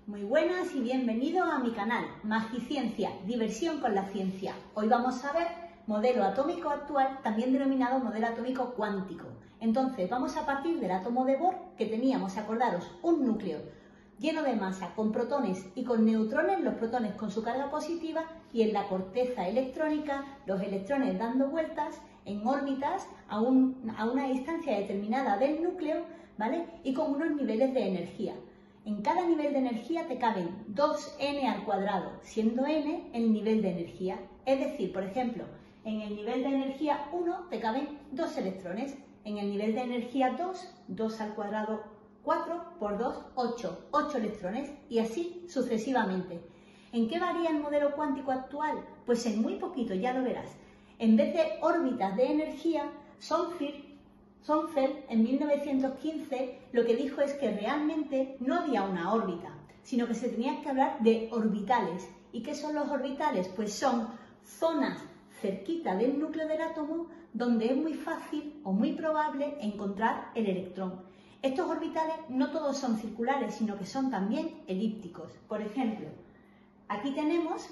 Muy buenas y bienvenido a mi canal Magiciencia, diversión con la ciencia. Hoy vamos a ver modelo atómico actual, también denominado modelo atómico cuántico. Entonces vamos a partir del átomo de Bohr, que teníamos, acordaros, un núcleo lleno de masa con protones y con neutrones, los protones con su carga positiva, y en la corteza electrónica los electrones dando vueltas en órbitas a una distancia determinada del núcleo, ¿vale? Y con unos niveles de energía. En cada nivel de energía te caben 2n al cuadrado, siendo n el nivel de energía. Es decir, por ejemplo, en el nivel de energía 1 te caben 2 electrones, en el nivel de energía 2, 2 al cuadrado 4 por 2, 8 electrones, y así sucesivamente. ¿En qué varía el modelo cuántico actual? Pues en muy poquito, ya lo verás. En vez de órbitas de energía, Sommerfeld en 1915 lo que dijo es que realmente no había una órbita, sino que se tenía que hablar de orbitales. ¿Y qué son los orbitales? Pues son zonas cerquita del núcleo del átomo donde es muy fácil o muy probable encontrar el electrón. Estos orbitales no todos son circulares, sino que son también elípticos. Por ejemplo, aquí tenemos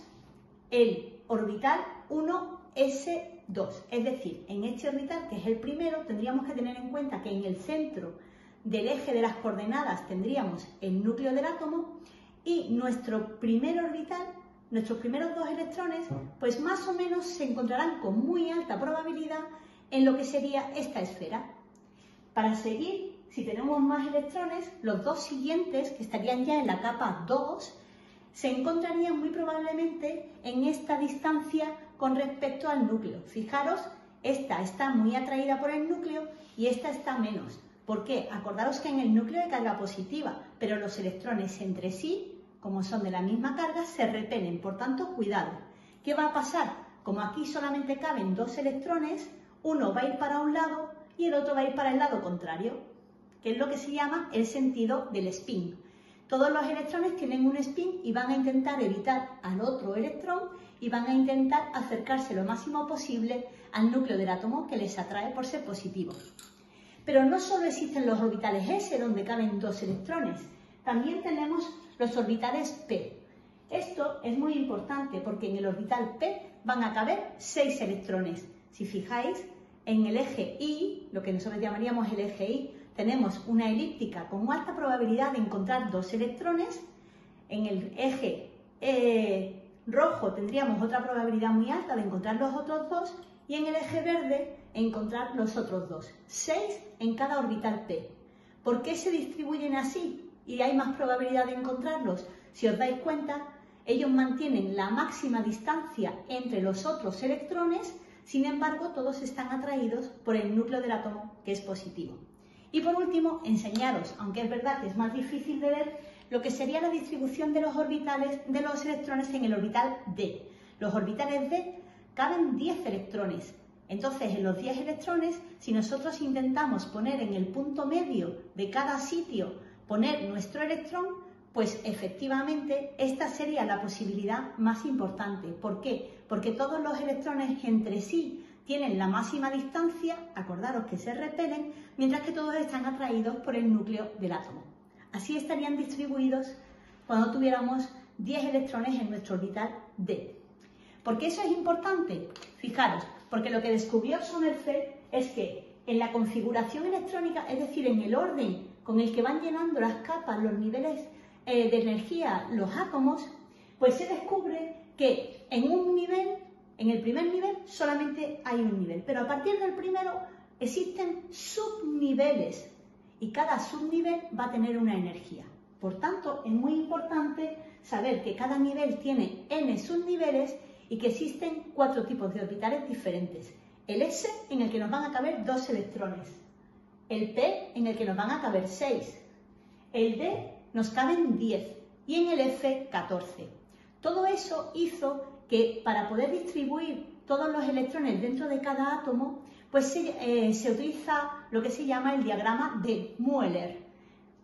el orbital 1s2, es decir, en este orbital, que es el primero, tendríamos que tener en cuenta que en el centro del eje de las coordenadas tendríamos el núcleo del átomo, y nuestro primer orbital, nuestros primeros 2 electrones, pues más o menos se encontrarán con muy alta probabilidad en lo que sería esta esfera. Para seguir, si tenemos más electrones, los 2 siguientes, que estarían ya en la capa 2, se encontrarían muy probablemente en esta distancia con respecto al núcleo. Fijaros, esta está muy atraída por el núcleo y esta está menos. ¿Por qué? Acordaros que en el núcleo hay carga positiva, pero los electrones entre sí, como son de la misma carga, se repelen. Por tanto, cuidado. ¿Qué va a pasar? Como aquí solamente caben 2 electrones, uno va a ir para un lado y el otro va a ir para el lado contrario, que es lo que se llama el sentido del spin. Todos los electrones tienen un spin y van a intentar evitar al otro electrón y van a intentar acercarse lo máximo posible al núcleo del átomo, que les atrae por ser positivo. Pero no solo existen los orbitales S, donde caben 2 electrones, también tenemos los orbitales P. Esto es muy importante porque en el orbital P van a caber 6 electrones. Si fijáis, en el eje Y, lo que nosotros llamaríamos el eje Y, tenemos una elíptica con alta probabilidad de encontrar 2 electrones. En el eje rojo tendríamos otra probabilidad muy alta de encontrar los otros 2, y en el eje verde encontrar los otros 2. 6 en cada orbital P. ¿Por qué se distribuyen así y hay más probabilidad de encontrarlos? Si os dais cuenta, ellos mantienen la máxima distancia entre los otros electrones, sin embargo todos están atraídos por el núcleo del átomo, que es positivo. Y por último, enseñaros, aunque es verdad que es más difícil de ver, lo que sería la distribución de los orbitales de los electrones en el orbital D. Los orbitales D caben 10 electrones. Entonces, en los 10 electrones, si nosotros intentamos poner en el punto medio de cada sitio, poner nuestro electrón, pues efectivamente esta sería la posibilidad más importante. ¿Por qué? Porque todos los electrones entre sí tienen la máxima distancia, acordaros que se repelen, mientras que todos están atraídos por el núcleo del átomo. Así estarían distribuidos cuando tuviéramos 10 electrones en nuestro orbital D. ¿Por qué eso es importante? Fijaros, porque lo que descubrió Sommerfeld es que en la configuración electrónica, es decir, en el orden con el que van llenando las capas, los niveles de energía, los átomos, pues se descubre que en un nivel, en el primer nivel, solamente hay un nivel, pero a partir del primero existen subniveles y cada subnivel va a tener una energía. Por tanto, es muy importante saber que cada nivel tiene n subniveles y que existen 4 tipos de orbitales diferentes. El S, en el que nos van a caber 2 electrones. El P, en el que nos van a caber 6. El D, nos caben 10. Y en el F, 14. Todo eso hizo que para poder distribuir todos los electrones dentro de cada átomo, pues se utiliza lo que se llama el diagrama de Mueller.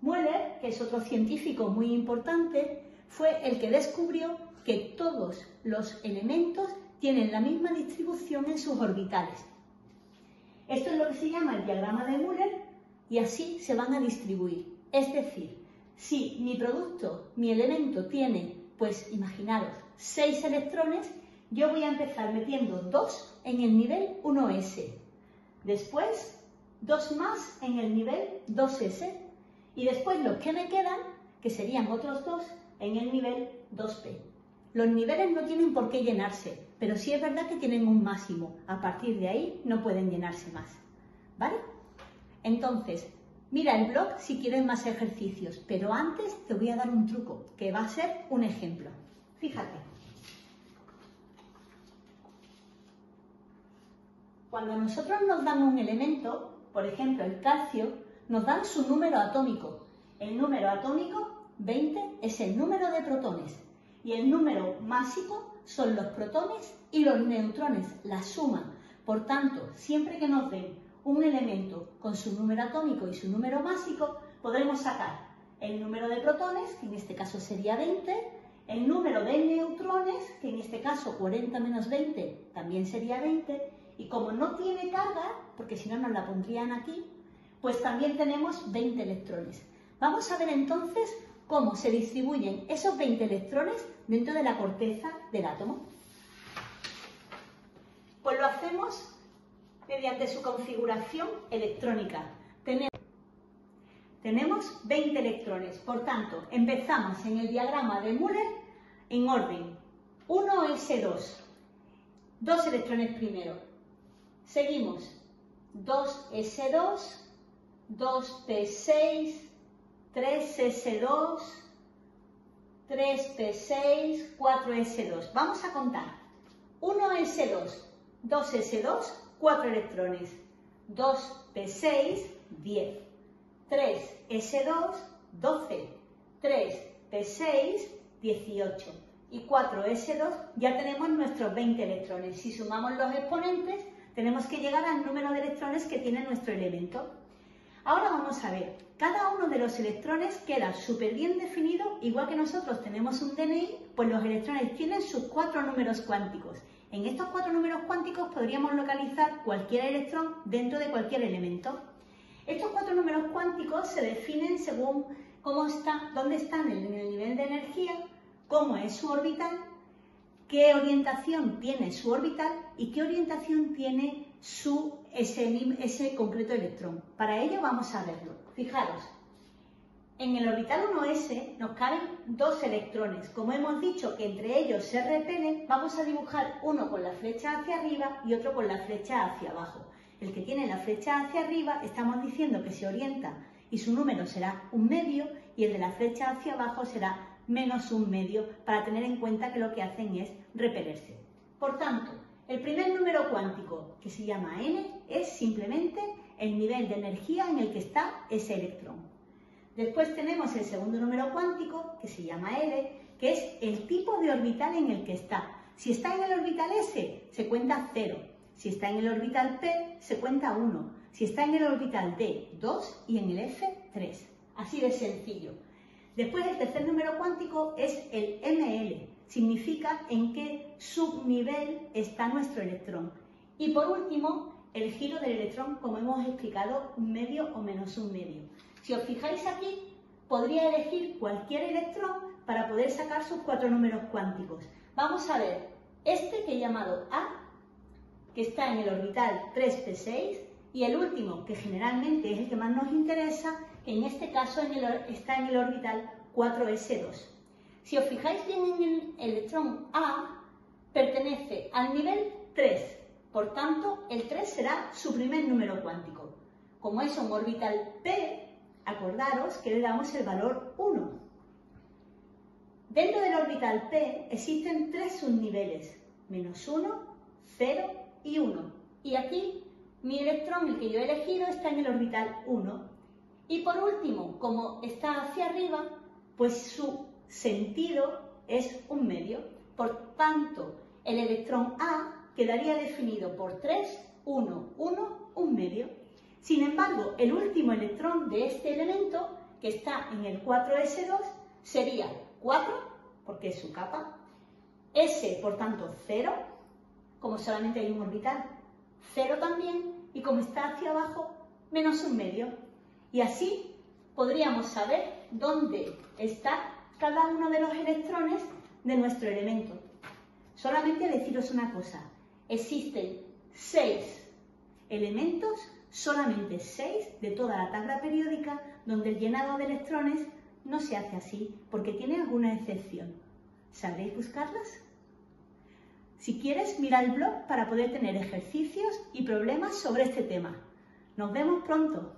Mueller, que es otro científico muy importante, fue el que descubrió que todos los elementos tienen la misma distribución en sus orbitales. Esto es lo que se llama el diagrama de Mueller y así se van a distribuir. Es decir, Si mi producto, mi elemento tiene, pues imaginaros, 6 electrones, yo voy a empezar metiendo 2 en el nivel 1s. Después, 2 más en el nivel 2s. Y después los que me quedan, que serían otros 2, en el nivel 2p. Los niveles no tienen por qué llenarse, pero sí es verdad que tienen un máximo. A partir de ahí no pueden llenarse más. ¿Vale? Entonces, mira el blog si quieres más ejercicios, pero antes te voy a dar un truco, que va a ser un ejemplo. Fíjate. Cuando a nosotros nos dan un elemento, por ejemplo el calcio, nos dan su número atómico. El número atómico, 20, es el número de protones. Y el número másico son los protones y los neutrones, la suma. Por tanto, siempre que nos den un elemento con su número atómico y su número másico, podremos sacar el número de protones, que en este caso sería 20, el número de neutrones, que en este caso 40 menos 20 también sería 20, y como no tiene carga, porque si no nos la pondrían aquí, pues también tenemos 20 electrones. Vamos a ver entonces cómo se distribuyen esos 20 electrones dentro de la corteza del átomo. Pues lo hacemos mediante su configuración electrónica. Tenemos 20 electrones, por tanto, empezamos en el diagrama de Müller en orden 1s2, 2 electrones primero. Seguimos 2s2, 2p6, 3s2, 3p6, 4s2. Vamos a contar. 1s2, 2s2, 4 electrones. 2p6, 10. 3s2, 12. 3p6, 18. Y 4s2, ya tenemos nuestros 20 electrones. Si sumamos los exponentes, tenemos que llegar al número de electrones que tiene nuestro elemento. Ahora vamos a ver, cada uno de los electrones queda súper bien definido, igual que nosotros tenemos un DNI, pues los electrones tienen sus 4 números cuánticos. En estos 4 números cuánticos podríamos localizar cualquier electrón dentro de cualquier elemento. Estos 4 números cuánticos se definen según dónde están en el nivel de energía, cómo es su orbital, qué orientación tiene su orbital y qué orientación tiene ese concreto electrón. Para ello vamos a verlo. Fijaros, en el orbital 1s nos caben 2 electrones. Como hemos dicho que entre ellos se repelen, vamos a dibujar uno con la flecha hacia arriba y otro con la flecha hacia abajo. El que tiene la flecha hacia arriba estamos diciendo que se orienta y su número será 1/2, y el de la flecha hacia abajo será menos 1/2, para tener en cuenta que lo que hacen es repelerse. Por tanto, el primer número cuántico, que se llama n, es simplemente el nivel de energía en el que está ese electrón. Después tenemos el segundo número cuántico, que se llama L, que es el tipo de orbital en el que está. Si está en el orbital S, se cuenta 0. Si está en el orbital P, se cuenta 1. Si está en el orbital D, 2, y en el F, 3. Así de sencillo. Después, el tercer número cuántico es el ML. Significa en qué subnivel está nuestro electrón. Y por último, el giro del electrón, como hemos explicado, 1/2 o menos 1/2. Si os fijáis aquí, podría elegir cualquier electrón para poder sacar sus 4 números cuánticos. Vamos a ver este que he llamado A, que está en el orbital 3p6, y el último, que generalmente es el que más nos interesa, que en este caso está en el orbital 4s2. Si os fijáis bien en el electrón A, pertenece al nivel 3, por tanto el 3 será su primer número cuántico. Como es un orbital P, acordaros que le damos el valor 1. Dentro del orbital P existen 3 subniveles, -1, 0 y 1. Y aquí mi electrón, el que yo he elegido, está en el orbital 1. Y por último, como está hacia arriba, pues su sentido es 1/2. Por tanto, el electrón A quedaría definido por 3, 1, 1, 1/2. Sin embargo, el último electrón de este elemento, que está en el 4s2, sería 4, porque es su capa, S, por tanto, 0, como solamente hay un orbital, 0 también, y como está hacia abajo, menos 1/2. Y así podríamos saber dónde está cada uno de los electrones de nuestro elemento. Solamente deciros una cosa, existen 6 elementos, solamente 6 de toda la tabla periódica, donde el llenado de electrones no se hace así, porque tiene alguna excepción. ¿Sabréis buscarlas? Si quieres, mira el blog para poder tener ejercicios y problemas sobre este tema. Nos vemos pronto.